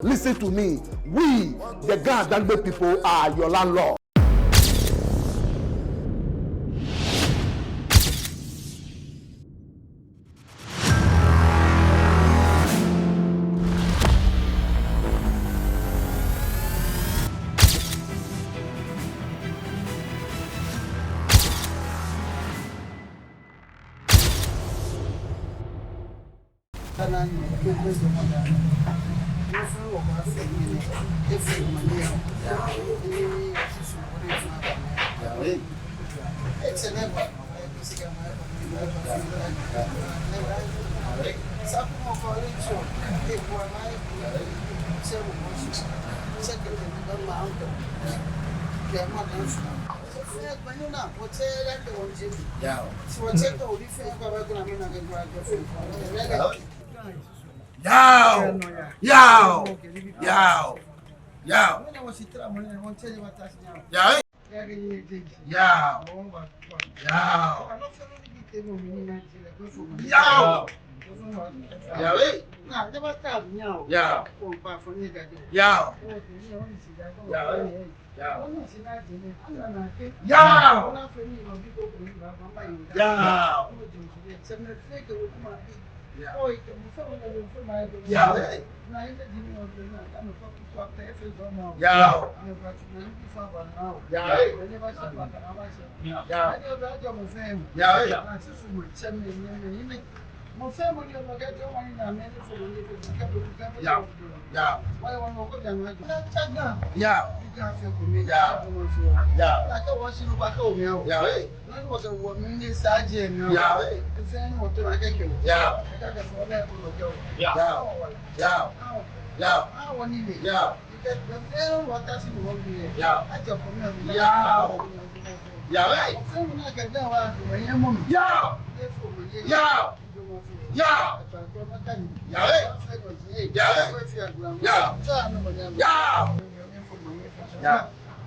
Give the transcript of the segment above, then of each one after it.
Listen to me. We, the ADANGBE people, are your landlord.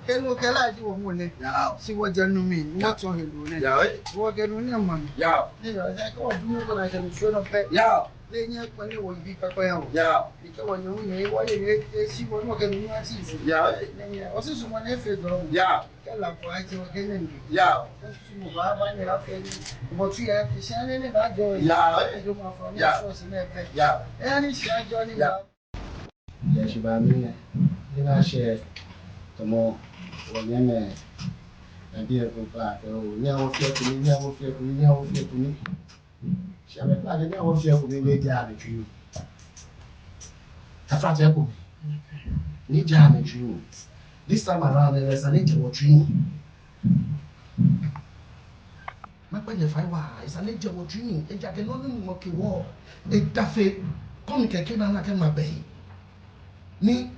Hello, Kala, you won't see what you mean. What's on you? What can you man? Yeah, I can show up. Yeah, then you will be Papa. Yeah, because when you what you see what can you see? Yeah, also someone if you go. Yeah, Kala, why you again? Yeah, but you have to send in that joy. Yeah, and it's Johnny. Yes, but me, you know, share tomorrow. When and dear Papa, never fear to me, never fear to me, never fear to me. Shall I play never fear to me, lady Annie to you? A fat apple. Need Johnny to you. This time around, there's an angel dream. My brother, if I were, it's an angel dream. A jacket on the wall. A taffy, come came and I can my bay. Ni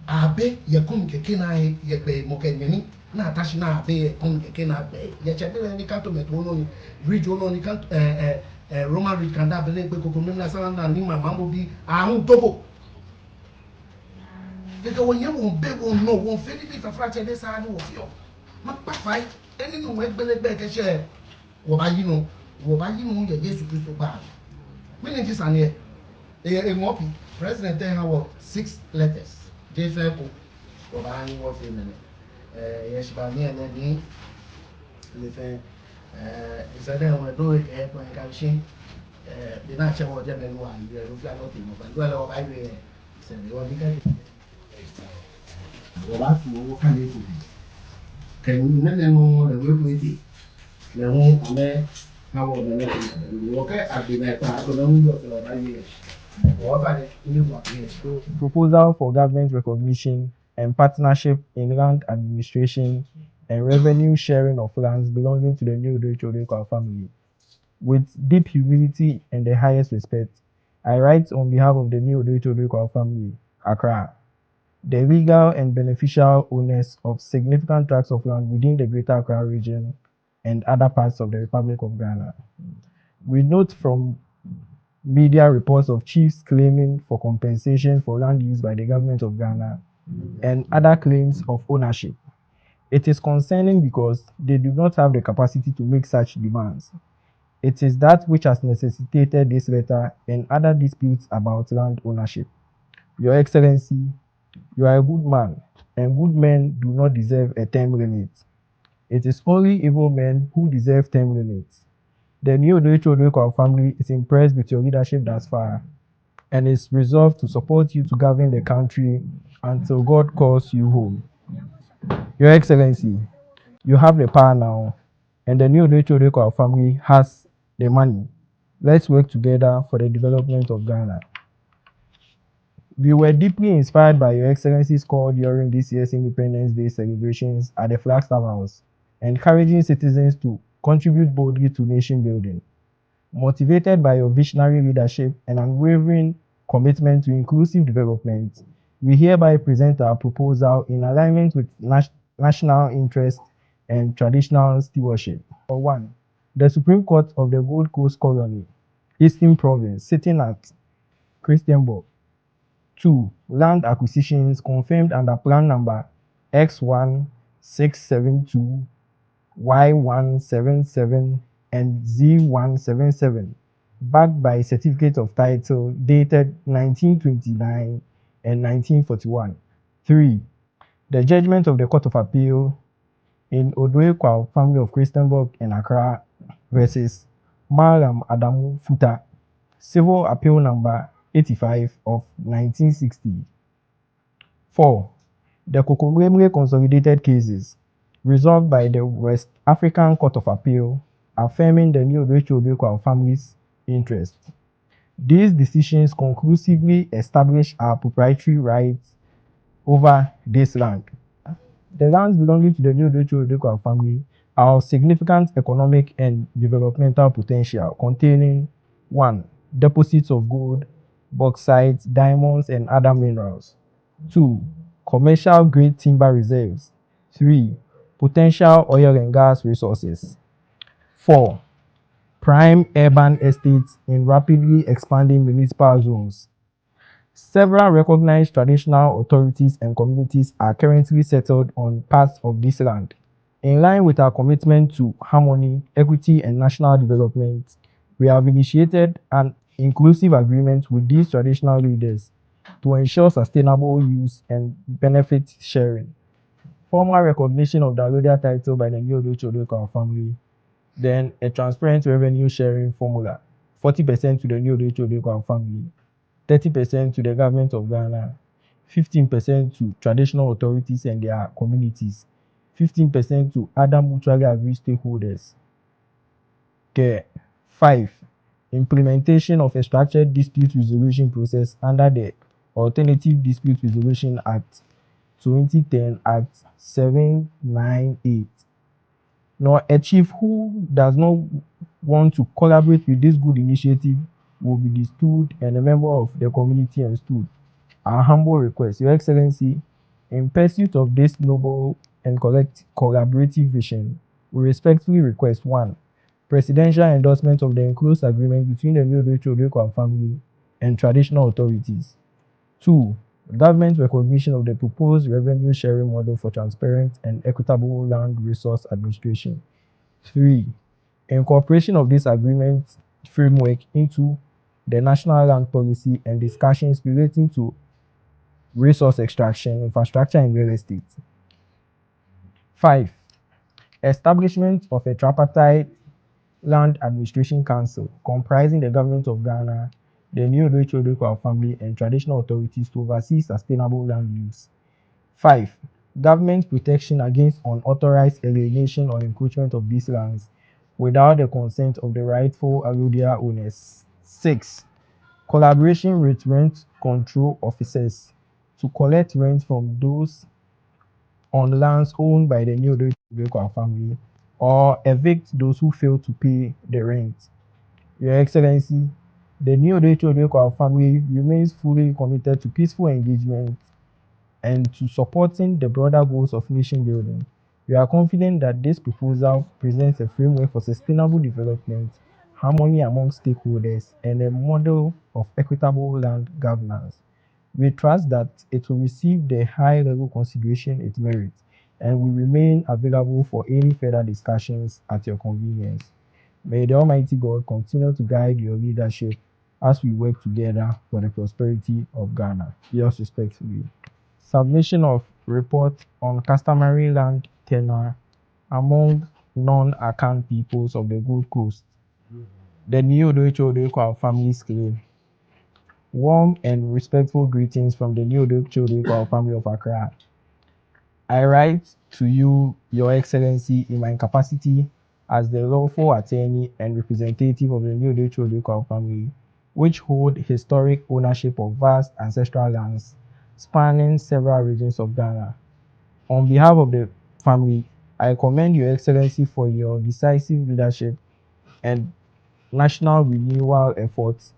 abe ye kom keke na ye be mokenyani na atashi na abe ye kom keke na abe ye chebe ni kanto meto no ni ridge no ni kanto Roman ridge kanda be le pe koko na sala na ni mama mo bi ahun tobo keke wonye won be won no won fe ni fafra che de sa ni wo fio ma pa fai eni no egbele be ke she wo ba yi no ye Yesu Kristo ba me ni kisa ni e ngopi president then have 6 letters. They say, "Oh, I was in it. Yes, but me and then he said, "I want to do it. When I can see, the natural what them know, and you are not in but well, I will." Said, "You want to get it?" Well, that's what can you do? Can you know the way we did? The home, and how old the worker at the night, I don't know what I mean. Proposal for government recognition and partnership in land administration and revenue sharing of lands belonging to the new Odochorikwa family. With deep humility and the highest respect, I write on behalf of the new Odochorikwa family, ACCRA, the legal and beneficial owners of significant tracts of land within the Greater Accra region and other parts of the Republic of Ghana. We note from media reports of chiefs claiming for compensation for land used by the government of Ghana and other claims of ownership. It is concerning because they do not have the capacity to make such demands. It is that which has necessitated this letter and other disputes about land ownership. Your Excellency, you are a good man, and good men do not deserve a term limit. It is only evil men who deserve term limits. The new Odoicho family is impressed with your leadership thus far and is resolved to support you to govern the country until God calls you home. Your Excellency, you have the power now, and the new Odoicho family has the money. Let's work together for the development of Ghana. We were deeply inspired by Your Excellency's call during this year's Independence Day celebrations at the Flagstaff House, encouraging citizens to contribute boldly to nation building. Motivated by your visionary leadership and unwavering commitment to inclusive development, we hereby present our proposal in alignment with national interest and traditional stewardship. For one, the Supreme Court of the Gold Coast Colony, Eastern Province, sitting at Christianborg. 2. Land acquisitions confirmed under plan number X1672, Y177, and Z177, backed by certificate of title dated 1929 and 1941. 3. The judgment of the Court of Appeal in Odoikwal family of Christianborg and Accra versus Malam Adamu Futa, Civil Appeal number 85 of 1960. 4. The Kokomlemle consolidated cases resolved by the West African Court of Appeal affirming the new Odoicho family's interest. These decisions conclusively establish our proprietary rights over this land. The lands belonging to the new Odoicho family are of significant economic and developmental potential, containing 1. Deposits of gold, bauxite, diamonds, and other minerals. 2. Commercial grade timber reserves. 3. Potential oil and gas resources. 4. Prime urban estates in rapidly expanding municipal zones. Several recognized traditional authorities and communities are currently settled on parts of this land. In line with our commitment to harmony, equity, and national development, we have initiated an inclusive agreement with these traditional leaders to ensure sustainable use and benefit sharing. Formal recognition of the allodial title by the new Odoicho family, then a transparent revenue sharing formula, 40% to the new Odoicho family, 30% to the government of Ghana, 15% to traditional authorities and their communities, 15% to other mutually agreed stakeholders. Okay. 5. Implementation of a structured dispute resolution process under the Alternative Dispute Resolution Act 2010 Act 798. Now, a chief who does not want to collaborate with this good initiative will be destood and a member of the community installed. Our humble request, Your Excellency, in pursuit of this noble and collaborative vision, we respectfully request 1. Presidential endorsement of the enclosed agreement between the new Odoicho family and traditional authorities. 2. Government recognition of the proposed revenue sharing model for transparent and equitable land resource administration. 3. Incorporation of this agreement framework into the national land policy and discussions relating to resource extraction, infrastructure, and real estate. 5. Establishment of a tripartite land administration council comprising the government of Ghana, the new Odoicho family, and traditional authorities to oversee sustainable land use. 5. Government protection against unauthorized alienation or encroachment of these lands without the consent of the rightful allodial owners. 6. Collaboration with rent control officers to collect rent from those on lands owned by the new Odoicho family or evict those who fail to pay the rent. Your Excellency, the new Odoicho family remains fully committed to peaceful engagement and to supporting the broader goals of nation building. We are confident that this proposal presents a framework for sustainable development, harmony among stakeholders, and a model of equitable land governance. We trust that it will receive the high-level consideration it merits and will remain available for any further discussions at your convenience. May the Almighty God continue to guide your leadership as we work together for the prosperity of Ghana. Yours respectfully. Submission of report on customary land tenure among non-Akan peoples of the Gold Coast. The New Odoicho family's claim. Warm and respectful greetings from the New Odoicho family of Accra. I write to you, Your Excellency, in my capacity as the lawful attorney and representative of the New Odoicho family, which hold historic ownership of vast ancestral lands spanning several regions of Ghana. On behalf of the family, I commend Your Excellency for your decisive leadership and national renewal efforts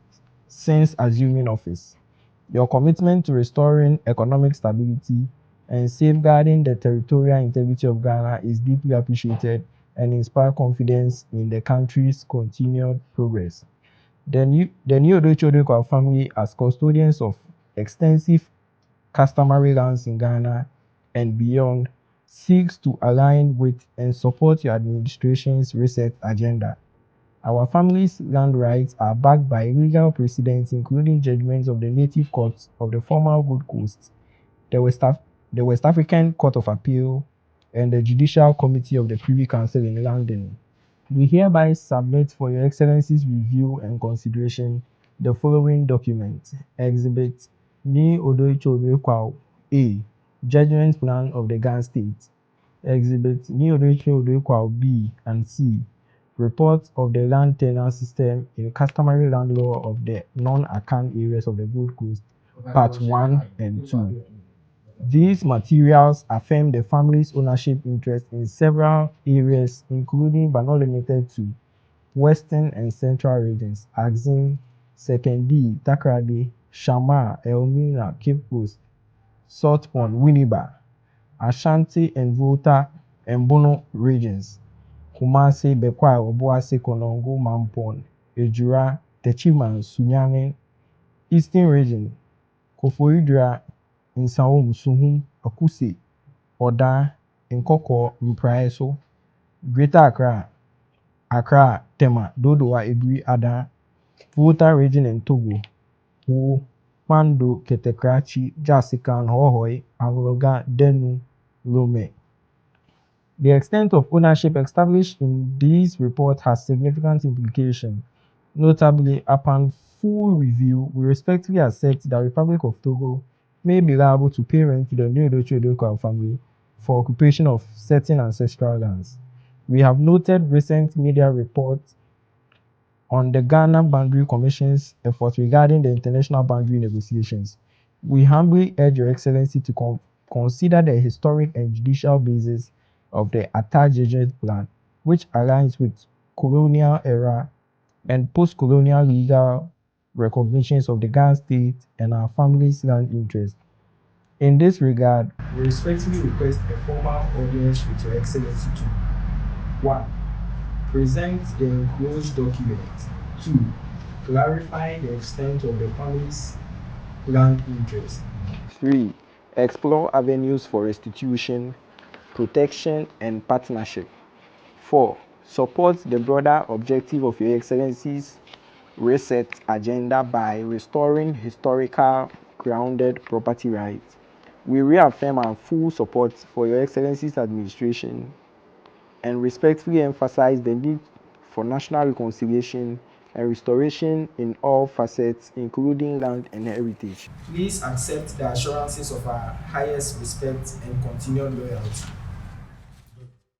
since assuming office. Your commitment to restoring economic stability and safeguarding the territorial integrity of Ghana is deeply appreciated and inspires confidence in the country's continued progress. The New Odoicho family, as custodians of extensive customary lands in Ghana and beyond, seeks to align with and support your administration's reset agenda. Our family's land rights are backed by legal precedents, including judgments of the native courts of the former Gold Coast, the West African Court of Appeal, and the Judicial Committee of the Privy Council in London. We hereby submit for Your Excellency's review and consideration the following documents. Exhibit Ni Odoicho Odoikwao A. Judgment Plan of the Ghana State. Exhibit Ni Odoicho Odoikwao B and C. Report of the land tenure system in customary land law of the non-Akan areas of the Gold Coast, Part 1 and 2. These materials affirm the family's ownership interest in several areas, including but not limited to Western and Central regions, Axim, Sekendi, Takrady, Shamar, Elmina, Cape Coast, Salt Pond, Winneba, Ashanti and Volta and Bono regions, Kumasi, Bekwai, Obuasi, Konongo, Mampon, Ejura, Techiman, Sunyani, Eastern region, Koforidua, Nsawum, Suhum, Akuse, Oda, Nkoko, Mpraeso, Greater Accra, Accra, Tema, Dodowa, Ebri, Ada, Volta region and Togo, Wu, Mando, Ketekrachi, Jasikan, Hohoi, Angoga, Denu, Lome. The extent of ownership established in these reports has significant implications. Notably, upon full review, we respectfully accept that the Republic of Togo may be liable to pay rent to the New Odoicho Odoikwao family for occupation of certain ancestral lands. We have noted recent media reports on the Ghana Boundary Commission's efforts regarding the international boundary negotiations. We humbly urge Your Excellency to consider the historic and judicial basis of the attached judgment plan, which aligns with colonial era and post-colonial legal recognitions of the Ghana state and our family's land interests. In this regard, we respectfully request a formal audience with Your Excellency to 1. Present the enclosed document. 2. Clarify the extent of the family's land interest. 3. Explore avenues for restitution, protection, and partnership. 4. Support the broader objective of Your Excellency's reset agenda by restoring historical grounded property rights. We reaffirm our full support for Your Excellency's administration and respectfully emphasize the need for national reconciliation and restoration in all facets, including land and heritage. Please accept the assurances of our highest respect and continued loyalty.